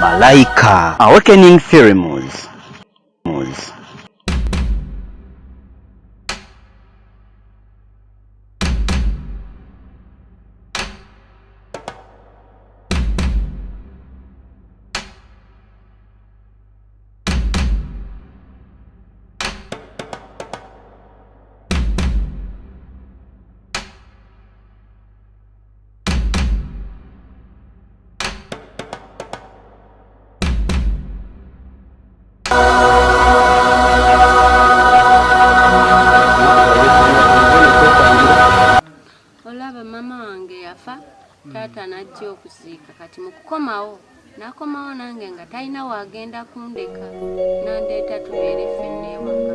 MALAIKA Awakening Filimus. Tata najja okuziika kati mukukomawo nakomawo nange nga talina wagenda kundeka nandeeta tubeere ffenna ewaka.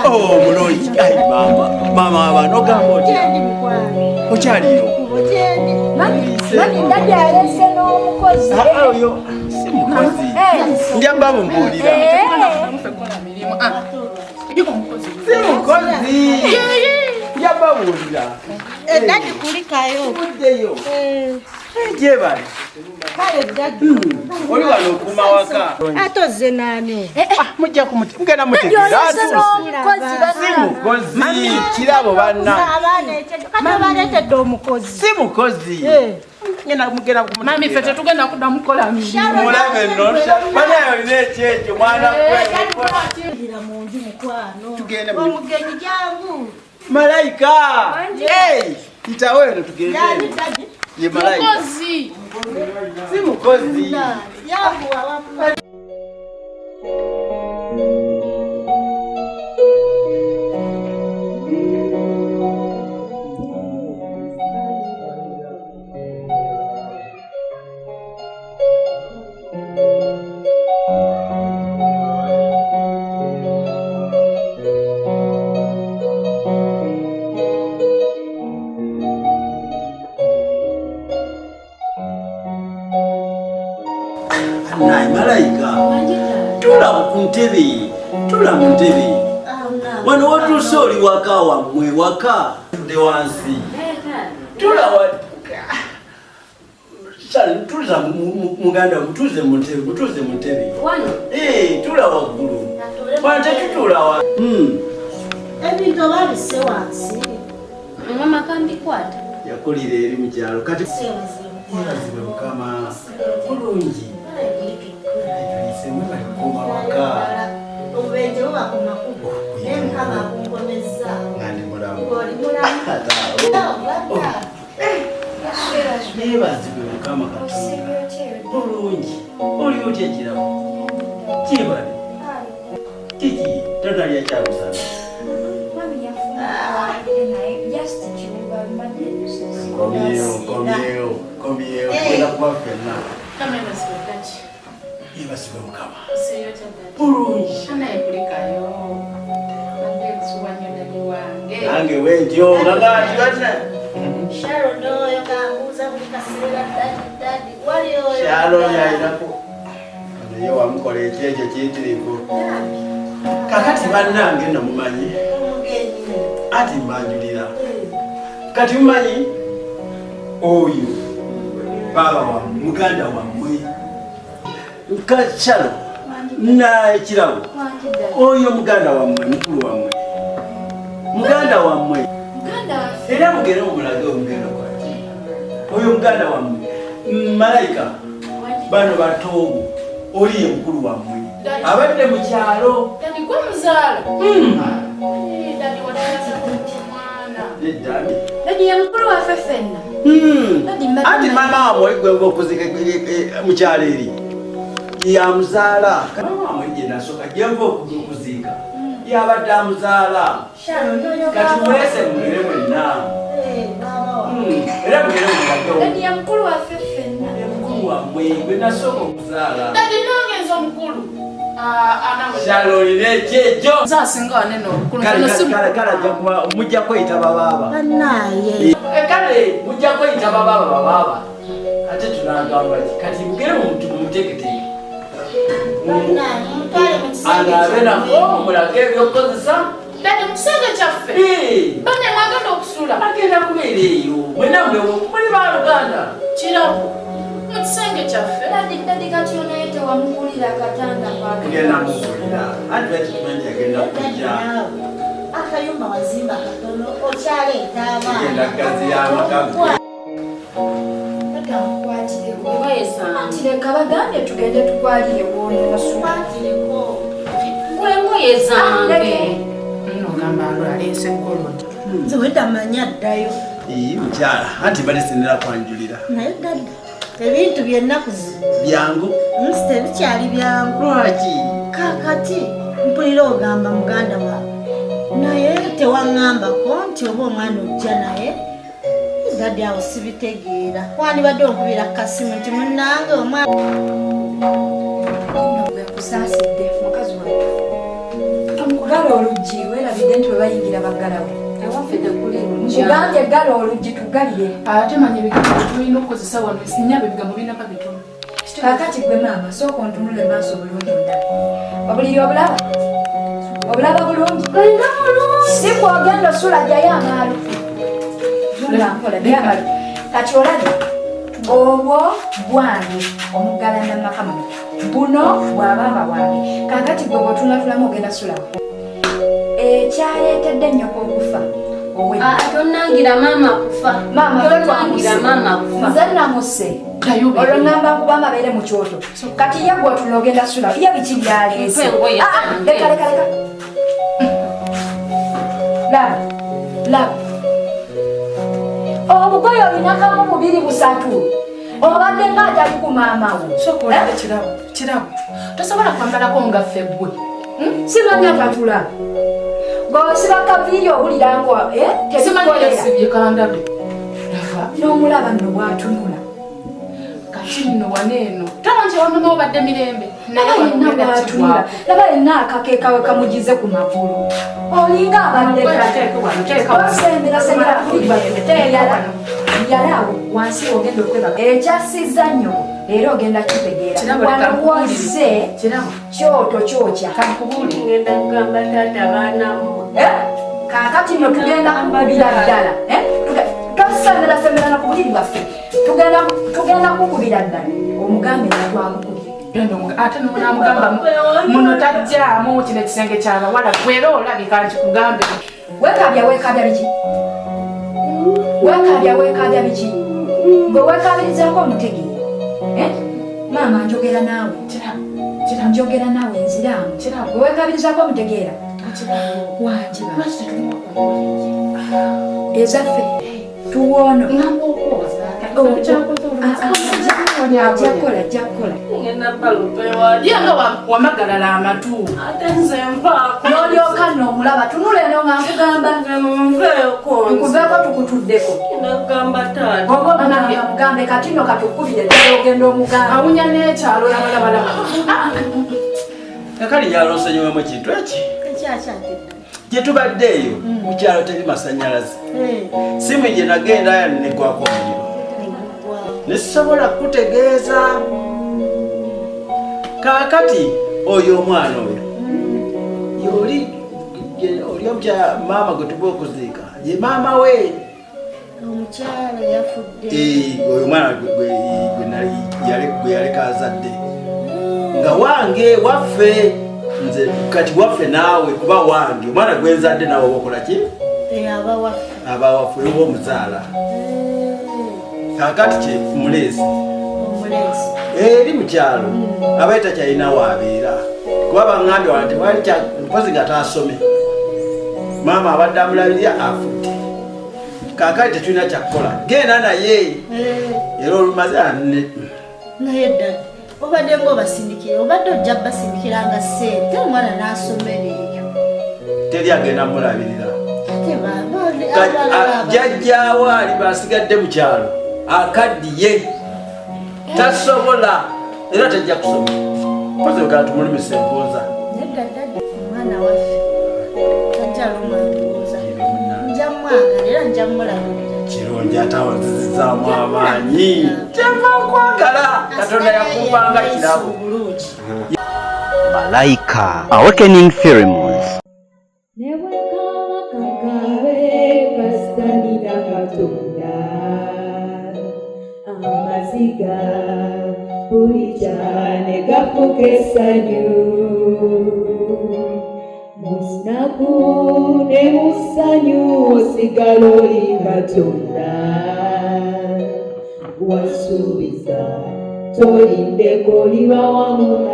Oh, mulonji. Ai, mama abano gamoti. Ochaliyo. Mani ndadi alese n'omukozi. Oyo si mukozi. Njamba mumbulira. Si mukozi. Njamba mumbulira. Ndadi kulikayo. Kujeyo. Jebali. Kale ndadi. Oli wano kuma waka. Atoze nani? Mujja kumuti. Mugenda mutegera. Si mukozi. Kirabo banna. Kata baletedde omukozi. Si mukozi. Ngena mugenda kumuti. Mami fete tugenda kudda mukola mirimu. Mulabe nosha. Banayo nechecho mwana kwe. Ira munju mukwano. Tugende mu. Omugenyi jangu. Malaika. Hey! Itaweno tugende. Ye malaika. Mukozi. Si mukozi. Yangu awamu. Naye malaika. Tula kuntebe. Tula muntebe. Wano watuuse oli waka wammwe waka de wansi. Tula wa. Sali tuza muganda mutuze muntebe. Wano. Tula waggulu. Wante tutula wa. Ebintu babise wansi. Mama kambikwata. Yakulira eri mu kyalo kati yazibe mukama bulungi. Tuyisemu bakoma waka. Obubenje bubakoma kubo. Nemukama akunkomeza. Ngani mulamu. Oli mulamu. Yeebazibwe mukama Katonda. Bulungi. Oli otya kirabo. Kibali. Kiki tatalya kyakusana. Komyeyo. Kwenda kuba ffenna. Kamera sibatachi. Yeebazibwe mukama. Seyo tatachi. Bulungi. Ana epulikayo. Ande suwanya dadi wange. Nange wentyo ngati watna. Sharon oyo kambuza buli kaseera dadi wali oyo. Sharon yayinako. Naye wamukola ekyejo kiyitirivu. Kakati bannange namumanyi. Omugenyi. ati mbanjulira kati mumanyi oyo baba wa muganda wammwe nkachalo nakirabo oyo muganda wammwe mukulu wammwe muganda wammwe era mugere omulage omugendo kwaki oyo muganda wammwe Malaika bano batogo oliye mukulu wammwe abadde mu kyalo Dadi kwa muzala. Dadi wadayasa kumwana. Dadi ya mkulu wa fefena. Ati mama wamwe gwe okuzika mu kyalo eri ya muzala mama wamwe je nasoka jembo okuzika yabadde amuzaala kati mwese mugere mwenna era mugere mwenna Dadi ya mkulu wa fefena. mukulu wammwe gwe nasooka okuzaala Dadi nongenza omukulu. Shalo ine chejo Zasinga wanene omukulu. Kala jakuwa mujja kweyita bababa naye kale mujja kweyita bababa ate tunagamba kati mugere omuntu mumuteketeke anabe nako mulage ebyokukozesa Dadi mukisenge kyaffe. Bane mwagenda okusula. agenda kubeera eyo mwenamwe muli baluganda Kirabo. Mukisenge kyaffe. Dadi kati onaye tewamugulira katanda kugenda mugulira anti bati tumanyi agenda kujja akayumba wazimba katono okyaleeta agenda gazi y'amakago Leka bagambe tugende tukwalire wono abakwatirawo Ngoye zange. Nogamba alwaleese eggolo. nze wedamanya ddayo mukyala anti balisinira kwanjulira naye gadda ebintu byennaku zino byangu nsi tebikyali byangu lwaki kakati mpulira ogamba muganda wawe naye tewaŋŋambako nti oba omwana ojja naye gaddi awo sibitegeera wandibadde onkubira kasimu nti munnange omwana kusaasidde mukazi wange omugala oluggi weerabidde nti bwe bayingira baggalawo Ewaffe tekuli mugambye gala oluggi tugalire Ate manya ebigambo tulina okukozesa wano sinnyaba ebigambo binaka bitono. kaakati gwe maama sooka ontunule maaso bulungi ndaba obuliri obulaba bulungi si kwogenda osula jayo amaalo nkola kati olabe obwo bwange omuggala namakama buno bwabamba bwange kaakati gwe bwotunatulamu ogenda sulawo ekyaleetedde nnyoko okufa Tonangira mama kufa. Tonangira mama kufa. nze namuse olwo ngamba nkubamba abeere mu kyoto kati ye gwotula ogenda sulawo ye biki byaleese leka laba obugoye olinakamu 2-3 obadde ngaatali ku maamawo Sokolade kirabo. Tosobola kwambalako nga ffe ggwe. simanya tatula bwosiba kaviiri owulira ngo Simanyi yasibye kandabe. Lava. n'omulaba nno bwatunula Kati nno waneeno. Tamanyi wano obadde mirembe. laba yenna bwatunula laba yenna akakeekawe kamugize ku magulu olinga abadde osembera yalawo wansi ogenda okwebaka ekyasiza nnyo era ogenda kitegeera wanowoze kyoto kyokya Ngenda kugamba taata baanamu. kaakati nno tugenda kukubira ddala tosemberana ku buliri bwaffe tugenda kukubira ddala omugambe nga twakukubira ate nomugamba muno tajjaamu kino ekisenge kyabawala gwera olabika nti kugambe weekabya biki bwe weekabirizaako omutegeera maama njogera naawe nziraamu bwe weekabirizaako omutegeera wanjiba ezaffe tuwoono jakola Ngenda balupewa. yenga wamagalala amatu Ate nze nvaako. n'olyoka n'omulaba tunula eno nga nkugamba Nveeko. nkuveeko tukutuddeko Ngenda kugamba taata. oba omulanga mugambe kati nno katukubire ddala ogenda omugamba awunya n'ekyalo labalabalaba. kakali nyalonsonyiwemu kintu eki ekyakyatedda gye tubaddeeyo mu kyalo teri masanyalaze simu gye nagenda yanenegwako omuliro nesisobola kutegeeza kaakati oyo omwana oyo yoli oli omukya maama gwe tuba okuziika ye maama we omukyala yafudde oyo omwana gwe yaleka azadde nga wange waffe nze kati waffe naawe kuba wange omwana gwenzadde naawe obakola ki aba waffe oba omuzaala kakati kye muleezi eri mukyalo abaye takyalina waabeera kuba baŋŋambye wala tewali mpozi nga taasome maama abadde amulabirira afudde kakati tetulina kyakukola genda naye era olumaze naye ddala obadde ngaobasindikira obadde ojja basindikiranga ssente omwana n'asomera eyo teri agenda mulabirira jjajjaawo ali basigadde mu kyalo akaddiye tasobola era tajja kusoma pozi wekala tumulimisa embooza omwana waffe tajjala omwanduuza nja mwagala era nja mulabirira kirungi atawazizizaamu amaanyi kyava okwagala katonda yakupanga kirabo Malaika Awakening Films. Amaziga bulijane gafukesanyu musinaku ne musanyu osigala oli Katonda wasuubiza tolindeko liba wamu